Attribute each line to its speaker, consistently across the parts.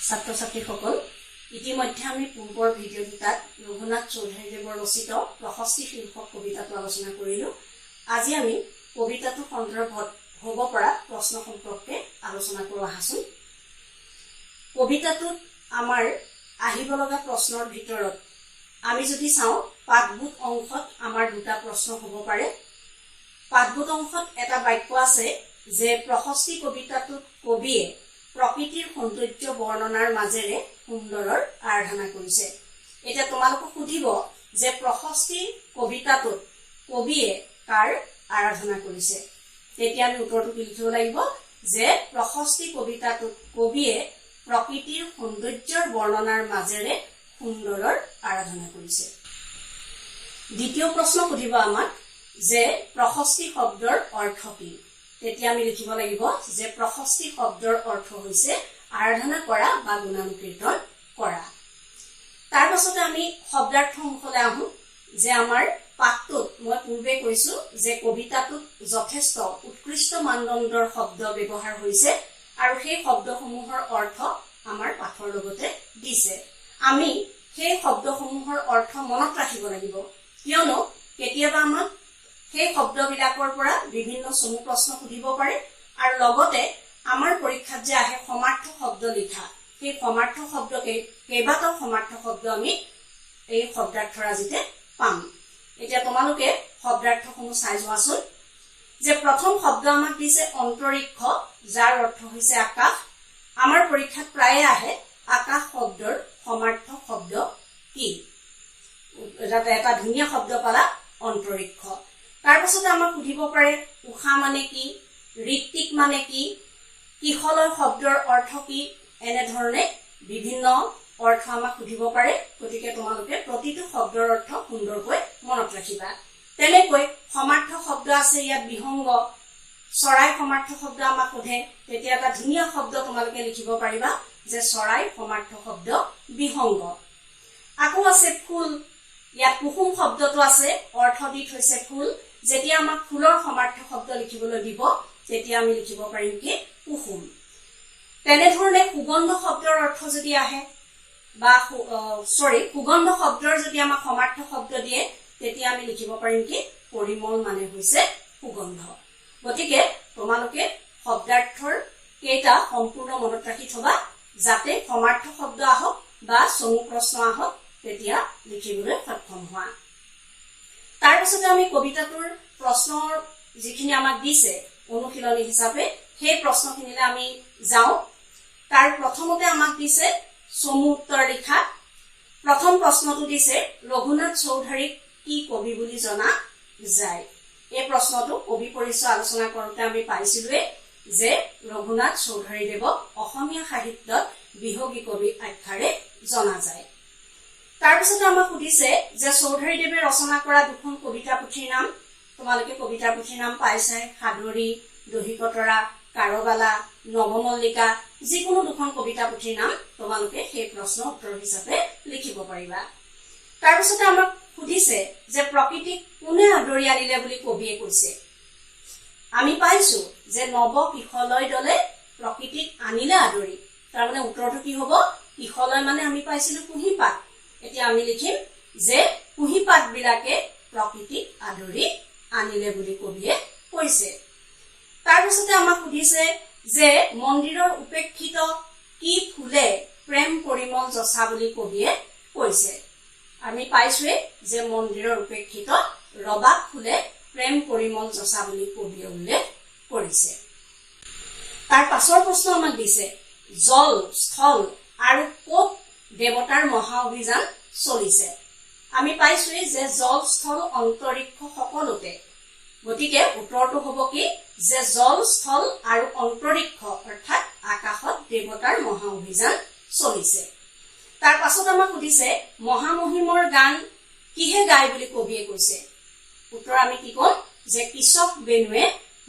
Speaker 1: ছাত্ৰ-ছাত্ৰীসকল ইতিমধ্যে আমি পূৰ্বৰ ভিডিঅ' দুটাত ৰঘুনাথ চৌধুৰীদেৱৰ ৰচিত প্ৰশস্তি শীৰ্ষক কবিতাটো আলোচনা কৰিলো। আজি আমি কবিতাটো সন্দৰ্ভত হ'ব পৰা প্ৰশ্ন সম্পৰ্কে আলোচনা কৰোঁ আহাচোন। কবিতাটোত আমাৰ আহিব লগা প্ৰশ্নৰ ভিতৰত আমি যদি চাওঁ পাঠবোধ অংশত আমাৰ দুটা প্ৰশ্ন হ'ব পাৰে। পাঠবোধ অংশত এটা বাক্য আছে যে প্ৰশস্তি কবিতাটোত কবিয়ে প্ৰকৃতিৰ সৌন্দৰ্য বৰ্ণনাৰ মাজেৰে সুন্দৰৰ আৰাধনা কৰিছে। এতিয়া তোমালোকক সুধিব যে প্ৰশস্তি কবিতাটোত কবিয়ে কাৰ আৰাধনা কৰিছে। তেতিয়া আমি উত্তৰটো লিখিব লাগিব যে প্ৰশস্তি কবিতাটোত কবিয়ে প্ৰকৃতিৰ সৌন্দৰ্যৰ বৰ্ণনাৰ মাজেৰে সুন্দৰৰ আৰাধনা কৰিছে। দ্বিতীয় প্ৰশ্ন সুধিব আমাক যে প্ৰশস্তি শব্দৰ অৰ্থ কি। তেতিয়া আমি লিখিব লাগিব যে প্ৰশস্তি শব্দৰ অৰ্থ হৈছে আৰাধনা কৰা বা গুণানুকীৰ্তন কৰা। তাৰ পাছতে আমি শব্দাৰ্থ অংশলৈ আহোঁ যে আমাৰ পাঠটোত মই পূৰ্বে কৈছো যে কবিতাটোত যথেষ্ট উৎকৃষ্ট মানদণ্ডৰ শব্দ ব্যৱহাৰ হৈছে আৰু সেই শব্দসমূহৰ অৰ্থ আমাৰ পাঠৰ লগতে দিছে। আমি সেই শব্দসমূহৰ অৰ্থ মনত ৰাখিব লাগিব, কিয়নো কেতিয়াবা আমাক সেই শব্দবিলাকৰ পৰা বিভিন্ন চমু প্ৰশ্ন সুধিব পাৰে আৰু লগতে আমাৰ পৰীক্ষাত যে আহে সমাৰ্থ শব্দ লিখা, সেই সমাৰ্থ শব্দকে কেইবাটাও সমাৰ্থ শব্দ আমি এই শব্দাৰ্থৰাজিতে পাম। এতিয়া তোমালোকে শব্দাৰ্থসমূহ চাই যোৱাচোন যে প্ৰথম শব্দ আমাক দিছে অন্তৰিক্ষ, যাৰ অৰ্থ হৈছে আকাশ। আমাৰ পৰীক্ষাত প্ৰায়ে আহে আকাশ শব্দৰ সমাৰ্থ শব্দ কি। এটা ধুনীয়া শব্দ পালা অন্তৰিক্ষ। তাৰ পাছতে আমাক সুধিব পাৰে উষা মানে কি, ঋত্বিক মানে কি, কিশলয় শব্দৰ অৰ্থ কি। এনেধৰণে বিভিন্ন অৰ্থ আমাক সুধিব পাৰে। গতিকে তোমালোকে প্ৰতিটো শব্দৰ অৰ্থ সুন্দৰকৈ মনত ৰাখিবা। তেনেকৈ সমাৰ্থ শব্দ আছে ইয়াত বিহংগ, চৰাই সমাৰ্থ শব্দ আমাক সোধে, তেতিয়া এটা ধুনীয়া শব্দ তোমালোকে লিখিব পাৰিবা যে চৰাই সমাৰ্থ শব্দ বিহংগ। আকৌ আছে ফুল, ইয়াত কুসুম শব্দটো আছে, অৰ্থবিধ হৈছে ফুল। যেতিয়া আমাক ফুলৰ সমাৰ্থ শব্দ লিখিবলৈ দিব তেতিয়া আমি লিখিব পাৰিম কি কুসুম। তেনেধৰণে সুগন্ধ শব্দৰ অৰ্থ যদি আহে বা সুগন্ধ শব্দৰ যদি আমাক সমাৰ্থ শব্দ দিয়ে তেতিয়া আমি লিখিব পাৰিম কি পৰিমল মানে হৈছে সুগন্ধ। গতিকে তোমালোকে শব্দাৰ্থৰ কেইটা সম্পূৰ্ণ মনত ৰাখি থবা, যাতে সমাৰ্থ শব্দ আহক বা চমু প্ৰশ্ন আহক তেতিয়া লিখিবলৈ সক্ষম হোৱা। তাৰ পাছতে আমি কবিতাটোৰ প্ৰশ্নৰ যিখিনি আমাক দিছে অনুশীলনী হিচাপে সেই প্ৰশ্নখিনিলৈ আমি যাওঁ। তাৰ প্ৰথমতে আমাক দিছে চমু উত্তৰ লিখা। প্ৰথম প্ৰশ্নটো দিছে ৰঘুনাথ চৌধুৰীক কি কবি বুলি জনা যায়। এই প্ৰশ্নটো কবি পৰিচয় আলোচনা কৰোঁতে আমি পাইছিলোৱে যে ৰঘুনাথ চৌধুৰীদেৱক অসমীয়া সাহিত্যত বিহগী কবি আখ্যাৰে জনা যায়। তাৰপিছতে আমাক সুধিছে যে চৌধুৰীদেৱে ৰচনা কৰা দুখন কবিতা পুথিৰ নাম। তোমালোকে কবিতা পুথিৰ নাম পাইছাই, সাদৰী, দহিকতৰা, কাৰবালা, নৱমল্লিকা, যিকোনো দুখন কবিতা পুথিৰ নাম তোমালোকে সেই প্ৰশ্ন উত্তৰ হিচাপে লিখিব পাৰিবা। তাৰপিছতে আমাক সুধিছে যে প্ৰকৃতিক কোনে আদৰি আনিলে বুলি কবিয়ে কৈছে। আমি পাইছো যে নৱ কিশলয় দলে প্ৰকৃতিক আনিলে আদৰি, তাৰমানে উত্তৰটো কি হব, কিশলয় মানে আমি পাইছিলো কুঁহিপাত। এতিয়া আমি লিখিম যে কুঁহিপাত বিলাকে প্ৰকৃতিক আদৰি আনিলে বুলি কবিয়ে কৈছে। তাৰপিছতে আমাক সুধিছে যে মন্দিৰৰ উপেক্ষিত কি ফুলে প্ৰেম পৰিমল যচা বুলি কবিয়ে কৈছে। আমি পাইছোৱে যে মন্দিৰৰ উপেক্ষিত ৰবাব ফুলে প্ৰেম পৰিমল যচা বুলি কবিয়ে উল্লেখ কৰিছে। তাৰ পাছৰ প্ৰশ্ন আমাক দিছে জল, স্থল আৰু ক'ত দেৱতাৰ মহা অভিযান চলিছে। আমি পাইছোৱে যে জল, স্থল, অন্তৰিক্ষ সকলোতে। গতিকে উত্তৰটো হ'ব কি যে জল, স্থল আৰু অন্তৰিক্ষ অৰ্থাৎ আকাশত দেৱতাৰ মহা অভিযান চলিছে। তাৰ পাছত আমাক সুধিছে মহামহিমৰ গান কিহে গায় বুলি কবিয়ে কৈছে। উত্তৰ আমি কি কম যে কৃষক বেনুৱে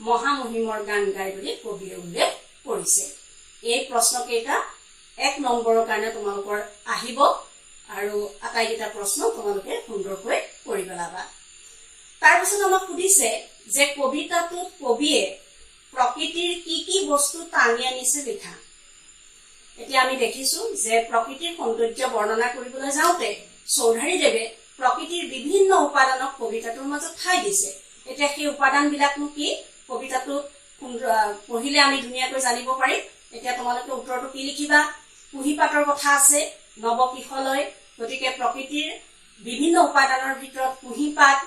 Speaker 1: মহামহিমৰ গান গায় বুলি কবিয়ে উল্লেখ কৰিছে। এই প্ৰশ্নকেইটা 1 নম্বৰৰ কাৰণে তোমালোকৰ আহিব আৰু আটাইকেইটা প্ৰশ্ন তোমালোকে সুন্দৰকৈ কৰি পেলাবা। তাৰপিছত আমাক সুধিছে যে কবিতাটোত কবিয়ে প্ৰকৃতিৰ কি কি বস্তু টানি আনিছে লিখা। এতিয়া আমি দেখিছো যে প্ৰকৃতিৰ সৌন্দৰ্য বৰ্ণনা কৰিবলৈ যাওঁতে চৌধাৰীদেৱে প্ৰকৃতিৰ বিভিন্ন উপাদানক কবিতাটোৰ মাজত ঠাই দিছে। এতিয়া সেই উপাদানবিলাকনো কি কবিতাটোত পঢ়িলে আমি ধুনীয়াকৈ জানিব পাৰিম। এতিয়া তোমালোকে উত্তৰটো কি লিখিবা? কুঁহিপাতৰ কথা আছে, নৱকিশলয়, গতিকে প্ৰকৃতিৰ বিভিন্ন উপাদানৰ ভিতৰত কুঁহিপাত,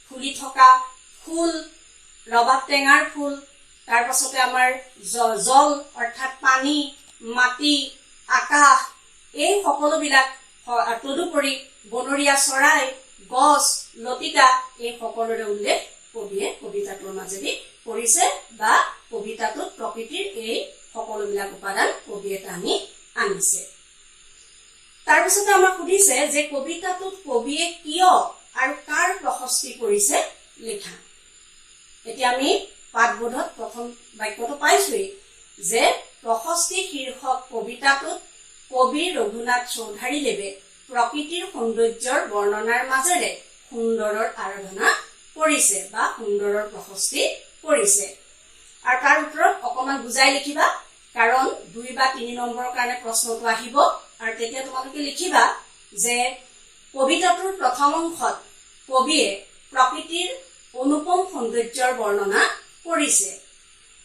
Speaker 1: ফুলি থকা ফুল, ৰবাব টেঙাৰ ফুল, তাৰ পাছতে আমাৰ জল অৰ্থাৎ পানী, মাটি, আকাশ, এই সকলোবিলাক, তদুপৰি বনৰীয়া চৰাই, গছ, লতিকা, এই সকলোৰে উল্লেখ কবিয়ে কবিতাটোৰ মাজেদি কৰিছে বা কবিতাটোত প্ৰকৃতিৰ এই সকলোবিলাক উপাদান কবিয়ে টানি আনিছে। তাৰপিছতে আমাক সুধিছে যে কবিতাটোত কবিয়ে কিয় আৰু কাৰ প্ৰশস্তি কৰিছে লিখা। এতিয়া আমি পাঠবোধত প্ৰথম বাক্যটো পাইছোৱেই যে প্ৰশস্তি শীৰ্ষক কবিতাটোত কবি ৰঘুনাথ চৌধাৰীদেৱে প্ৰকৃতিৰ সৌন্দৰ্যৰ বৰ্ণনাৰ মাজেৰে সুন্দৰৰ আৰাধনা কৰিছে বা সুন্দৰৰ প্ৰশস্তি কৰিছে। আৰু তাৰ উত্তৰত অকমান বুজাই লিখিবা, কাৰণ 2 বা 3 নম্বৰৰ কাৰণে প্ৰশ্নটো আহিব। আৰু তেতিয়া তোমালোকে লিখিবা যে কবিতাটোৰ প্ৰথম অংশত কবিয়ে প্ৰকৃতিৰ অনুপম সৌন্দৰ্যৰ বৰ্ণনা কৰিছে।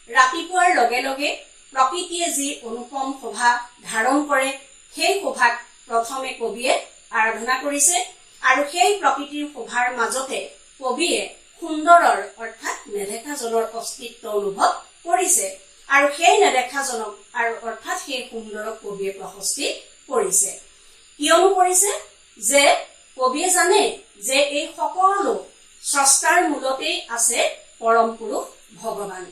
Speaker 1: ৰাতিপুৱাৰ লগে লগে প্ৰকৃতিয়ে যি অনুপম শোভা ধাৰণ কৰে সেই শোভাক প্ৰথমে কবিয়ে আৰাধনা কৰিছে আৰু সেই প্ৰকৃতিৰ শোভাৰ মাজতে কবিয়ে সুন্দৰৰ অৰ্থাৎ নেদেখাজনৰ অস্তিত্ব অনুভৱ কৰিছে আৰু সেই নেদেখাজনক আৰু অৰ্থাৎ সেই সুন্দৰক কবিয়ে প্ৰশস্তি কৰিছে। কিয়নো কৰিছে? যে কবিয়ে জানে যে এই সকলো স্ৰষ্টাৰ মূলতেই আছে পৰম পুৰুষ ভগৱান।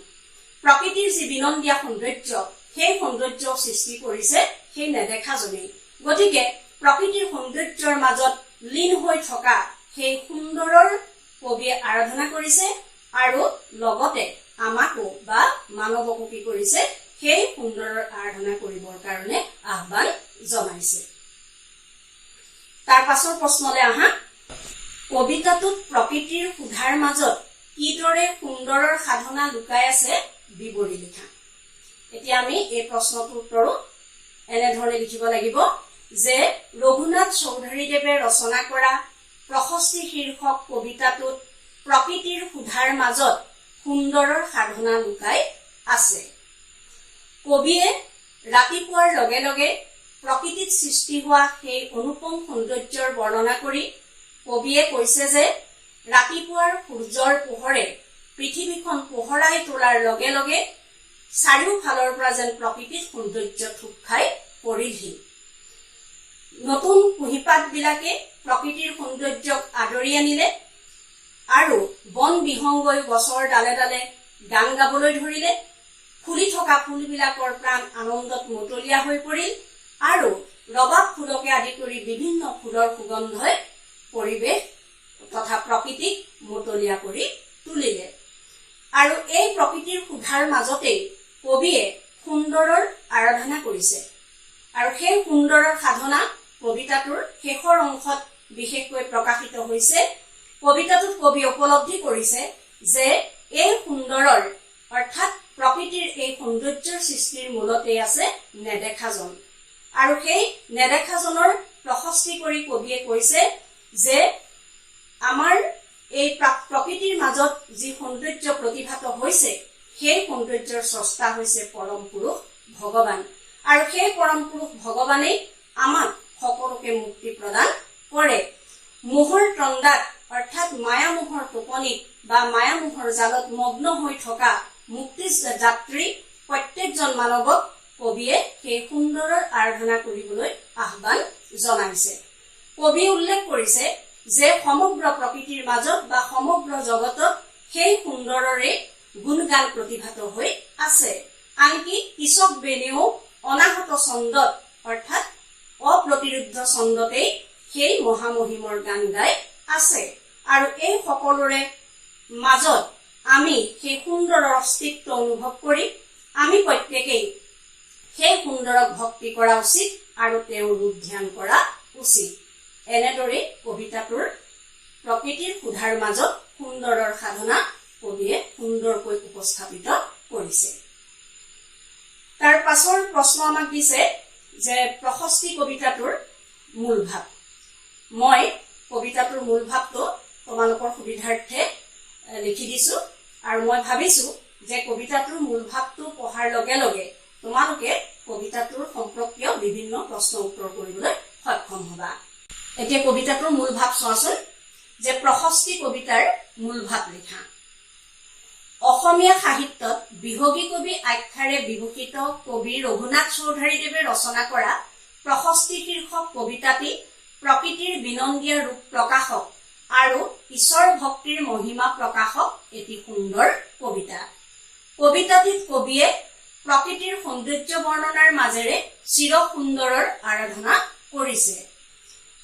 Speaker 1: প্ৰকৃতিৰ যি বিনন্দীয়া সৌন্দৰ্য, সেই সৌন্দৰ্য সৃষ্টি কৰিছে সেই নেদেখাজনেই। গতিকে প্ৰকৃতিৰ সৌন্দৰ্যৰ মাজত লীন হৈ থকা সেই সুন্দৰৰ কবিয়ে আৰাধনা কৰিছে আৰু লগতে আমাকো বা মানৱকো কি কৰিছে? সেই সুন্দৰৰ আৰাধনা কৰিবৰ কাৰণে আহ্বান জনাইছে। তাৰ পাছৰ প্ৰশ্নলৈ আহা। কবিতাটোত প্ৰকৃতিৰ সুধাৰ মাজত কিদৰে সুন্দৰৰ সাধনা লুকাই আছে বিৱৰি লিখা। এতিয়া আমি এই প্ৰশ্নটোৰ উত্তৰো এনেধৰণে লিখিব লাগিব যে ৰঘুনাথ চৌধাৰীদেৱে ৰচনা কৰা প্ৰশস্তি শীৰ্ষক কবিতাটোত প্ৰকৃতিৰ সুধাৰ মাজত সুন্দৰৰ সাধনা লুকাই আছে। কবিয়ে ৰাতিপুৱাৰ লগে লগে প্ৰকৃতিত সৃষ্টি হোৱা সেই অনুপম সৌন্দৰ্যৰ বৰ্ণনা কৰি কবিয়ে কৈছে যে ৰাতিপুৱাৰ সূৰ্যৰ পোহৰে পৃথিৱীখন পোহৰাই তোলাৰ লগে লগে চাৰিওফালৰ পৰা যেন প্ৰকৃতিত সৌন্দৰ্য থোপ খাই পৰিলহি। নতুন কুঁহিপাতবিলাকে প্ৰকৃতিৰ সৌন্দৰ্যক আদৰি আনিলে আৰু বন বিহংগই গছৰ ডালে ডালে গান গাবলৈ ধৰিলে। ফুলি থকা ফুলবিলাকৰ প্ৰাণ আনন্দত মতলীয়া হৈ পৰিল আৰু ৰবাব ফুলকে আদি কৰি বিভিন্ন ফুলৰ সুগন্ধই পৰিৱেশ তথা প্ৰকৃতিক মতলীয়া কৰি তুলিলে। আৰু এই প্ৰকৃতিৰ সুধাৰ মাজতেই কবিয়ে সুন্দৰৰ আৰাধনা কৰিছে আৰু সেই সুন্দৰৰ সাধনা কবিতাটোৰ শেষৰ অংশত বিশেষকৈ প্ৰকাশিত হৈছে। কবিতাটোত কবি উপলব্ধি কৰিছে যে এই সুন্দৰৰ অৰ্থাৎ প্ৰকৃতিৰ এই সৌন্দৰ্যৰ সৃষ্টিৰ মূলতে আছে নেদেখাজন আৰু সেই নেদেখাজনৰ প্ৰশস্তি কৰি কবিয়ে কৈছে যে আমাৰ এই প্ৰকৃতিৰ মাজত যি সৌন্দৰ্য প্ৰতিভাত হৈছে সেই সৌন্দৰ্যৰ স্ৰষ্টা হৈছে পৰম পুৰুষ ভগৱান আৰু সেই পৰম পুৰুষ ভগৱানেই আমাক সকলোকে মুক্তি প্ৰদান কৰে। মোহৰ তন্দাত অৰ্থাৎ মায়ামোহৰ টোপনিত বা মায়ামোহৰ জালত মগ্ন হৈ থকা মুক্তি যাত্ৰী প্ৰত্যেকজন মানৱক কবিয়ে সেই সুন্দৰৰ আৰাধনা কৰিবলৈ আহ্বান জনাইছে। কবিয়ে উল্লেখ কৰিছে যে সমগ্ৰ প্ৰকৃতিৰ মাজত বা সমগ্ৰ জগতত সেই সুন্দৰৰে গুণগান প্ৰতিভাত হৈ আছে। আনকি কৃষক বেনেও অনাহত ছন্দত অৰ্থাৎ অপ্ৰতিৰোধ ছন্দতেই সেই মহামহিমৰ গান গাই আছে আৰু এই সকলোৰে মাজত আমি সেই সুন্দৰৰ অস্তিত্ব অনুভৱ কৰি আমি প্ৰত্যেকেই সেই সুন্দৰক ভক্তি কৰা উচিত আৰু তেওঁৰ ৰূপ ধ্যান কৰা উচিত। এনেদৰে কবিতাটোৰ প্ৰকৃতিৰ সুধাৰ মাজত সুন্দৰৰ সাধনা কবিয়ে সুন্দৰকৈ উপস্থাপিত কৰিছে। তাৰ পাছৰ প্ৰশ্ন আমাক দিছে যে প্ৰশস্তি কবিতাটোৰ মূল ভাৱ। মই কবিতাটোৰ মূল ভাৱটো তোমালোকৰ সুবিধাৰ্থে লিখি দিছো আৰু মই ভাবিছো যে কবিতাটোৰ মূল ভাৱটো পঢ়াৰ লগে লগে তোমালোকে কবিতাটোৰ সম্পৰ্কীয় বিভিন্ন প্ৰশ্ন উত্তৰ কৰিবলৈ সক্ষম হবা। এতিয়া কবিতাটোৰ মূল ভাৱ চোৱাচোন যে প্ৰশস্তি কবিতাৰ মূল ভাৱ লিখা। অসমীয়া সাহিত্যত বিহগী কবি আখ্যাৰে বিভূষিত কবি ৰঘুনাথ চৌধুৰীদেৱে ৰচনা কৰা প্ৰশস্তি শীৰ্ষক কবিতাটি প্ৰকৃতিৰ বিনন্দীয়া ৰূপ প্ৰকাশক আৰু ঈশ্বৰ ভক্তিৰ মহিমা প্ৰকাশক এটি সুন্দৰ কবিতা। কবিতাটিত কবিয়ে প্ৰকৃতিৰ সৌন্দৰ্য বৰ্ণনাৰ মাজেৰে চিৰ সুন্দৰৰ আৰাধনা কৰিছে।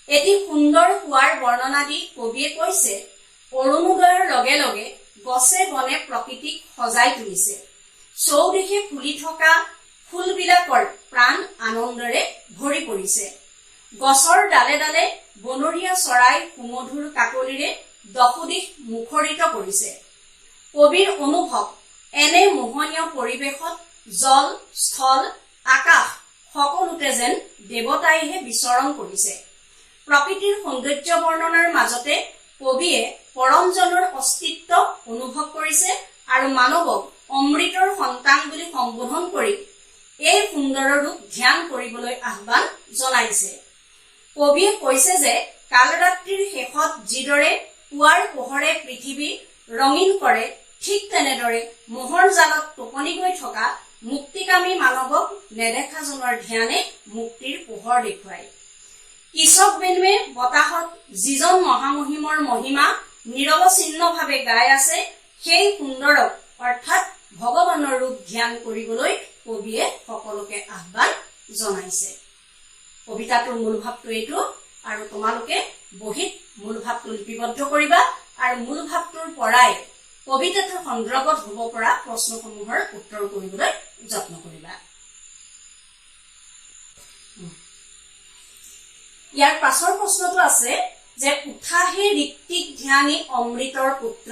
Speaker 1: এটি সুন্দৰ হোৱাৰ বৰ্ণনা দি কবিয়ে কৈছে, অৰুণোদয়ৰ লগে লগে গছে বনে প্ৰকৃতিক সজাই তুলিছে। চৌদিশে ফুলি থকা ফুলবিলাকৰ প্ৰাণ আনন্দৰে ভৰি পৰিছে। গছৰ ডালে ডালে বনৰীয়া চৰাই সুমধুৰ কাকলিৰে দশোদিশ মুখৰিত কৰিছে। কবিৰ অনুভৱ, এনে মোহনীয় পৰিৱেশত জল, স্থল, আকাশ সকলোতে যেন দেৱতাইহে বিচৰণ কৰিছে। প্ৰকৃতিৰ সৌন্দৰ্য বৰ্ণনাৰ মাজতে কবিয়ে পৰমজনৰ অস্তিত্ব অনুভৱ কৰিছে আৰু মানৱক অমৃতৰ সন্তান বুলি সম্বোধন কৰি এই সুন্দৰ ৰূপ ধ্যান কৰিবলৈ আহ্বান জনাইছে। কবিয়ে কৈছে যে কালৰাত্ৰিৰ শেষত যিদৰে পুৱাৰ পোহৰে পৃথিৱী ৰঙীন কৰে, ঠিক তেনেদৰে মোহৰ জালত টোপনি গৈ থকা মুক্তিকামী মানৱক নেদেখাজনৰ ধ্যানে মুক্তিৰ পোহৰ দেখুৱায়। কৃষক বেনুৱে বতাহত যিজন মহামহিমৰ মহিমা নিৰৱচ্ছিন্নভাৱে গাই আছে, সেই সুন্দৰক অৰ্থাৎ ভগৱানৰ ৰূপ ধ্যান কৰিবলৈ কবিয়ে সকলোকে আহ্বান জনাইছে। কবিতাটোৰ মূল ভাৱটো এইটো আৰু তোমালোকে বহীত মূল ভাৱটো লিপিবদ্ধ কৰিবা আৰু মূল ভাৱটোৰ পৰাই কবিতাটোৰ সন্দৰ্ভত হ'ব পৰা প্ৰশ্নসমূহৰ উত্তৰ কৰিবলৈ যত্ন কৰিবা। ইয়াৰ পাছৰ প্ৰশ্নটো আছে যে উঠাহে ঋত্বিক ধ্যানী অমৃতৰ পুত্ৰ,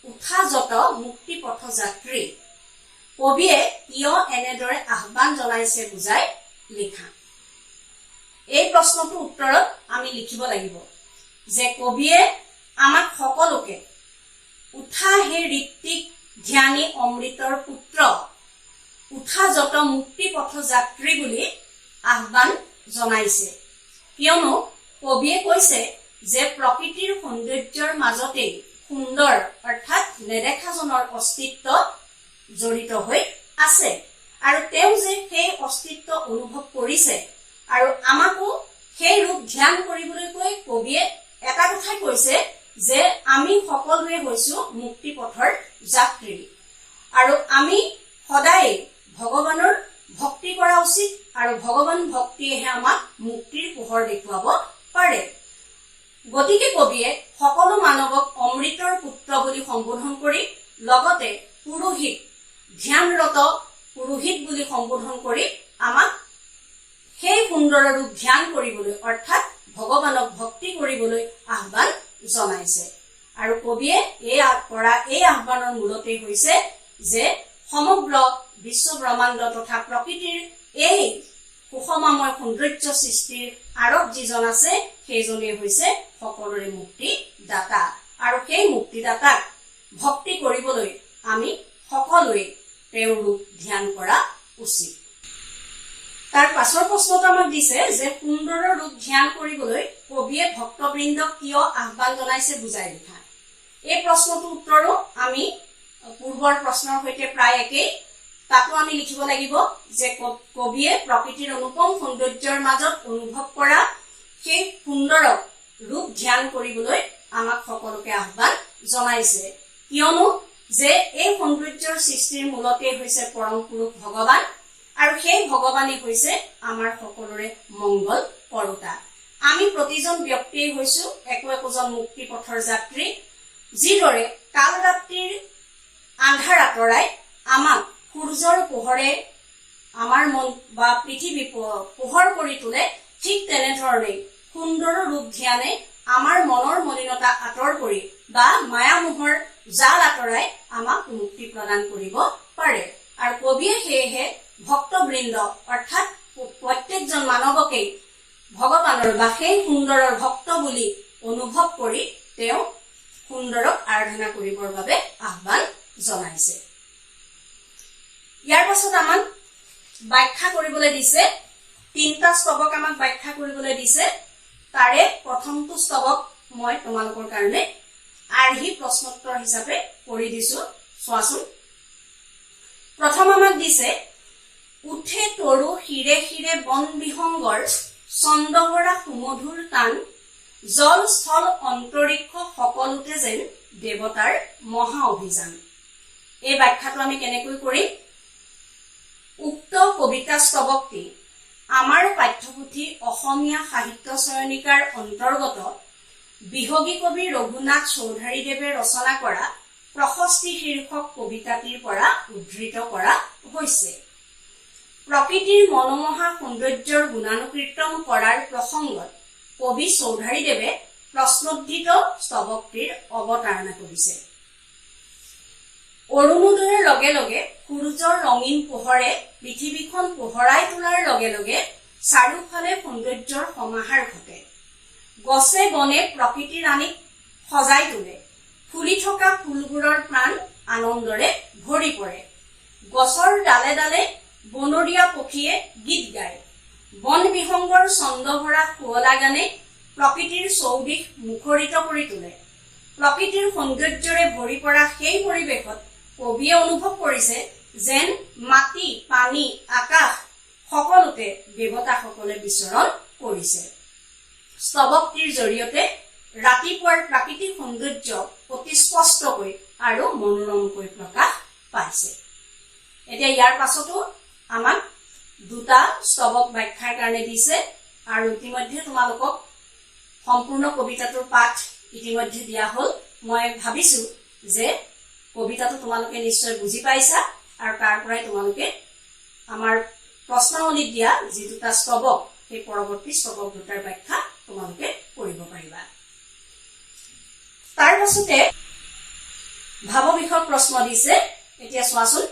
Speaker 1: উঠা যত মুক্তি পথ যাত্ৰী। কবিয়ে কিয় এনেদৰে আহ্বান জনাইছে বুজাই লিখা। এই প্ৰশ্নটোৰ উত্তৰত আমি লিখিব লাগিব যে কবিয়ে আমাক সকলোকে উঠা হে ঋত্বিক ধ্যানী অমৃতৰ পুত্ৰ, উঠা যত মুক্তি পথ যাত্ৰী বুলি আহ্বান জনাইছে। কিয়নো কবিয়ে কৈছে যে প্ৰকৃতিৰ সৌন্দৰ্যৰ মাজতেই সুন্দৰ অৰ্থাৎ নেদেখাজনৰ অস্তিত্ব জড়িত হৈ আছে আৰু তেওঁ যে সেই অস্তিত্ব অনুভৱ কৰিছে আৰু আমাকো সেই ৰূপ ধ্যান কৰিবলৈ কৈ কবিয়ে এটা কথাই কৈছে যে আমি সকলোৱে হৈছো মুক্তি পথৰ যাত্ৰী আৰু আমি সদায় ভগৱানৰ ভক্তি কৰা উচিত আৰু ভগৱান ভক্তিয়েহে আমাক মুক্তিৰ পোহৰ দেখুৱাব পাৰে। গতিকে কবিয়ে সকলো মানৱক অমৃতৰ পুত্ৰ বুলি সম্বোধন কৰি লগতে পুৰোহিত, ধ্যানৰত পুৰোহিত বুলি সম্বোধন কৰি আমাক সেই সুন্দৰ ৰূপ ধ্যান কৰিবলৈ অৰ্থাৎ ভগৱানক ভক্তি কৰিবলৈ আহ্বান জনাইছে। আৰু কবিয়ে এই আহ্বানৰ মূলতে হৈছে যে সমগ্ৰ বিশ্ব ব্ৰহ্মাণ্ড তথা প্ৰকৃতিৰ এই সুষমাময় সৌন্দৰ্য সৃষ্টিৰ আঁৰত যিজন আছে সেইজনেই হৈছে সকলোৰে মুক্তিদাতা আৰু সেই মুক্তিদাতাক ভক্তি কৰিবলৈ আমি সকলোৱে তেওঁৰ ৰূপ ধ্যান কৰা উচিত। তাৰ পাছৰ প্ৰশ্নটো আমাক দিছে যে সুন্দৰৰ ৰূপ ধ্যান কৰিবলৈ কবিয়ে ভক্তবৃন্দক কিয় আহ্বান জনাইছে বুজাই লিখা। এই প্ৰশ্নটোৰ উত্তৰো আমি পূৰ্বৰ প্ৰশ্নৰ সৈতে প্ৰায় একেই। তাতো আমি লিখিব লাগিব যে কবিয়ে প্ৰকৃতিৰ অনুপম সৌন্দৰ্যৰ মাজত অনুভৱ কৰা সেই সুন্দৰক ৰূপ ধ্যান কৰিবলৈ আমাক সকলোকে আহ্বান জনাইছে। কিয়নো যে এই সৌন্দৰ্যৰ সৃষ্টিৰ মূলতে হৈছে পৰম পুৰুষ ভগৱান আৰু সেই ভগৱানেই হৈছে আমাৰ সকলোৰে মংগল কৰোতা। আমি প্ৰতিজন ব্যক্তিয়ে হৈছো একোজন মুক্তি পথৰ যাত্ৰী। যিদৰে কাল ৰাত্ৰিৰ আন্ধাৰ আঁতৰাই আমাক সূৰ্যৰ পোহৰে আমাৰ মন বা পৃথিৱী পোহৰ কৰি তোলে, ঠিক তেনেধৰণে সুন্দৰ ৰূপ ধ্যানে আমাৰ মনৰ মলিনতা আঁতৰ কৰি বা মায়ামোহৰ জাল আঁতৰাই আমাক মুক্তি প্ৰদান কৰিব পাৰে। আৰু কবিয়ে সেয়েহে ভক্তবৃন্দ অৰ্থাৎ প্ৰত্যেকজন মানৱকেই ভগৱানৰ বা সেই সুন্দৰৰ ভক্ত বুলি অনুভৱ কৰি তেওঁ সুন্দৰক আৰাধনা কৰিবৰ বাবে আহ্বান জনাইছে। ইয়াৰ পাছত আমাক ব্যাখ্যা কৰিবলৈ দিছে, 3টা স্তৱক আমাক ব্যাখ্যা কৰিবলৈ দিছে। তাৰে প্ৰথমটো স্তৱক মই তোমালোকৰ কাৰণে আৰ্হি প্ৰশ্নোত্তৰ হিচাপে কৰি দিছো, চোৱাচোন। প্ৰথম আমাক দিছে, উঠে তৰু শিৰে শিৰে বন বিহংগৰ ছন্দভৰা সুমধুৰ তান, জল স্থল অন্তৰিক্ষ সকলোতে যেন দেৱতাৰ মহা অভিযান। এই ব্যাখ্যাটো আমি কেনেকৈ কৰিম? উক্ত কবিতা স্তৱকটি আমাৰ পাঠ্যপুথি অসমীয়া সাহিত্য চয়নিকাৰ অন্তৰ্গত বিহগী কবি ৰঘুনাথ চৌধাৰীদেৱে ৰচনা কৰা প্ৰশস্তি শীৰ্ষক কবিতাটিৰ পৰা উদ্ধৃত কৰা হৈছে। প্ৰকৃতিৰ মনোমোহা সৌন্দৰ্যৰ গুণানুকীৰ্তন কৰাৰ প্ৰসংগত কবি চৌধাৰীদেৱে প্ৰশ্নোদ্ধৃত স্তৱকটিৰ অৱতাৰণা কৰিছে। অৰুণোদয়ৰ লগে লগে সূৰ্যৰ ৰঙীন পোহৰে পৃথিৱীখন পোহৰাই তোলাৰ লগে লগে চাৰিওফালে সৌন্দৰ্যৰ সমাহাৰ ঘটে। গছে বনে প্ৰকৃতি ৰাণীক সজাই তোলে। ফুলি থকা ফুলবোৰৰ প্ৰাণ আনন্দৰে ভৰি পৰে। গছৰ ডালে ডালে বনৰীয়া পক্ষীয়ে গীত গায়। বন বিহংগৰ ছন্দভৰা শুৱলা গানে প্ৰকৃতিৰ চৌদিশ মুখৰিত কৰি তোলে। প্ৰকৃতিৰ সৌন্দৰ্যৰে ভৰি পৰা সেই পৰিৱেশত কবিয়ে অনুভৱ কৰিছে যেন মাটি, পানী, আকাশ সকলোতে দেৱতাসকলে বিচৰণ কৰিছে। স্তৱকটিৰ জৰিয়তে ৰাতিপুৱাৰ প্ৰাকৃতিক সৌন্দৰ্য অতি স্পষ্টকৈ আৰু মনোৰমকৈ প্ৰকাশ পাইছে। এতিয়া ইয়াৰ পাছতো আমাক 2টা স্তৱক ব্যাখ্যাৰ কাৰণে দিছে আৰু ইতিমধ্যে তোমালোকক সম্পূৰ্ণ কবিতাটোৰ পাঠ ইতিমধ্যে দিয়া হ'ল। মই ভাবিছো যে কবিতাটো তোমালোকে নিশ্চয় বুজি পাইছা আৰু তাৰ পৰাই তোমালোকে আমাৰ প্ৰশ্নাৱলীত দিয়া যি 2টা স্তৱক সেই পৰৱৰ্তী স্তৱক 2টাৰ ব্যাখ্যা তোমালোকে কৰিব পাৰিবা। তাৰ পাছতে ভাৱ বিষয়ক প্ৰশ্ন দিছে। এতিয়া চোৱাচোন,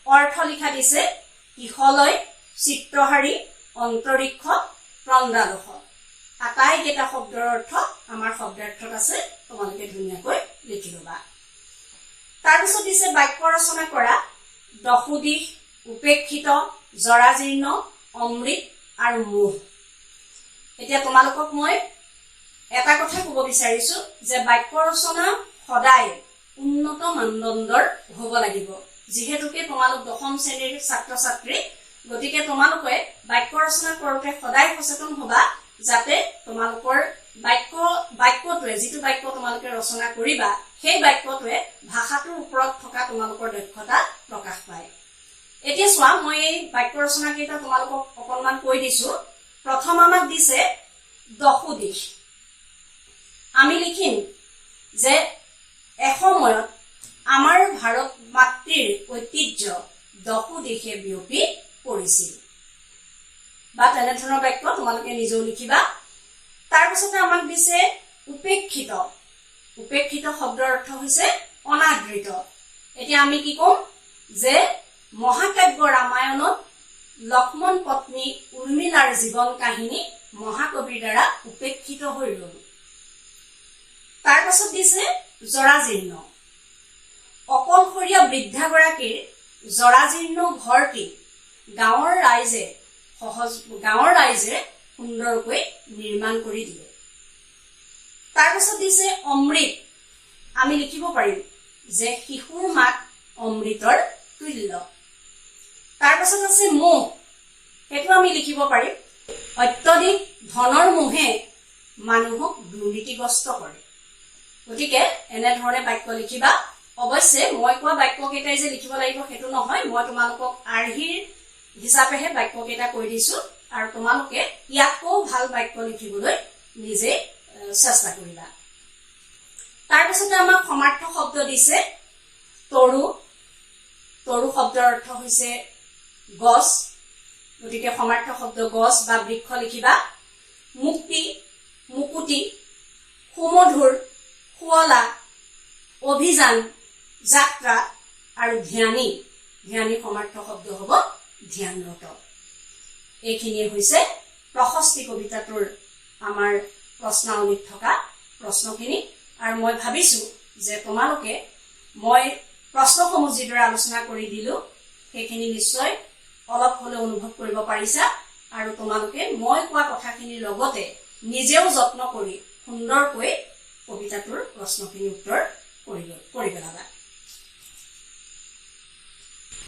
Speaker 1: অৰ্থ লিখা দিছে, কিশলয়, চিত্ৰহাৰী, অন্তৰিক্ষ, তন্দ্ৰালোহ। আটাইকেইটা শব্দৰ অৰ্থ আমাৰ শব্দাৰ্থত আছে, তোমালোকে ধুনীয়াকৈ লিখি ল'বা। তাৰপিছত দিছে বাক্য ৰচনা কৰা, দশোদিশ, উপেক্ষিত, জৰাজীৰ্ণ, অমৃত আৰু মোহ। এতিয়া তোমালোকক মই এটা কথা ক'ব বিচাৰিছো যে বাক্য ৰচনা সদায় উন্নত মানদণ্ডৰ হ'ব লাগিব। যিহেতুকে তোমালোক 10ম শ্ৰেণীৰ ছাত্ৰ ছাত্ৰী, গতিকে তোমালোকে বাক্য ৰচনা কৰোঁতে সদায় সচেতন হ'বা যাতে তোমালোকৰ বাক্যটোৱে যিটো বাক্য তোমালোকে ৰচনা কৰিবা সেই বাক্যটোৱে ভাষাটোৰ ওপৰত থকা তোমালোকৰ দক্ষতা প্ৰকাশ পায়। এতিয়া চোৱা, মই এই বাক্য ৰচনা কেইটা তোমালোকক অকণমান কৈ দিছো। প্ৰথম আমাক দিছে দশোদিশ। আমি লিখিম যে এসময়ত আমাৰ ভাৰত মাতৃৰ ঐতিহ্য দশোদিশে বিয়পি পৰিছিল, বা তেনেধৰণৰ বাক্য তোমালোকে নিজেও লিখিবা। তাৰপিছতে আমাক দিছে উপেক্ষিত। উপেক্ষিত শব্দৰ অৰ্থ হৈছে অনাদৃত। এতিয়া আমি কি ক'ম যে মহাকাব্য ৰামায়ণত লক্ষ্মণ পত্নী উৰ্মিলাৰ জীৱন কাহিনী মহাকবিৰ দ্বাৰা উপেক্ষিত হৈ ৰ'ল। তাৰপাছত দিছে জৰাজীৰ্ণ। অকলশৰীয়া বৃদ্ধাগৰাকীৰ জৰাজীৰ্ণ ঘৰটি গাঁৱৰ ৰাইজে সুন্দৰকৈ নিৰ্মাণ কৰি দিলে। তাৰপিছত দিছে অমৃত। আমি লিখিব পাৰিম যে শিশুৰ মাত অমৃতৰ তুল্য। তাৰপিছত আছে মোহ। সেইটো আমি লিখিব পাৰিম অত্যধিক ধনৰ মোহে মানুহক দুৰ্নীতিগ্ৰস্ত কৰে। গতিকে এনেধৰণে বাক্য লিখিবা। অৱশ্যে মই কোৱা বাক্যকেইটাই যে লিখিব লাগিব সেইটো নহয়, মই তোমালোকক আৰ্হিৰ হিচাপেহে বাক্যকেইটা কৈ দিছো আৰু তোমালোকে ইয়াতকৈও ভাল বাক্য লিখিবলৈ নিজে চেষ্টা কৰিবা। তাৰপিছতে আমাক সমাৰ্থ শব্দ দিছে তৰু। তৰু শব্দৰ অৰ্থ হৈছে গছ, গতিকে সমাৰ্থ শব্দ গছ বা বৃক্ষ লিখিবা। মুক্তি, মুকুতি, সুমধুৰ, শুৱলা, অভিযান, যাত্ৰা আৰু ধ্যানী। ধ্যানী সমাৰ্থ শব্দ হ'ব ধ্যানৰত। এইখিনিয়ে হৈছে প্ৰশস্তি কবিতাটোৰ আমাৰ প্ৰশ্নাৱলীত থকা প্ৰশ্নখিনি। আৰু মই ভাবিছো যে তোমালোকে মই প্ৰশ্নসমূহ যিদৰে আলোচনা কৰি দিলো সেইখিনি নিশ্চয় অলপ হলেও অনুভৱ কৰিব পাৰিছা আৰু তোমালোকে মই কোৱা কথাখিনিৰ লগতে নিজেও যত্ন কৰি সুন্দৰকৈ কবিতাটোৰ প্ৰশ্নখিনি উত্তৰ কৰি পেলাবা।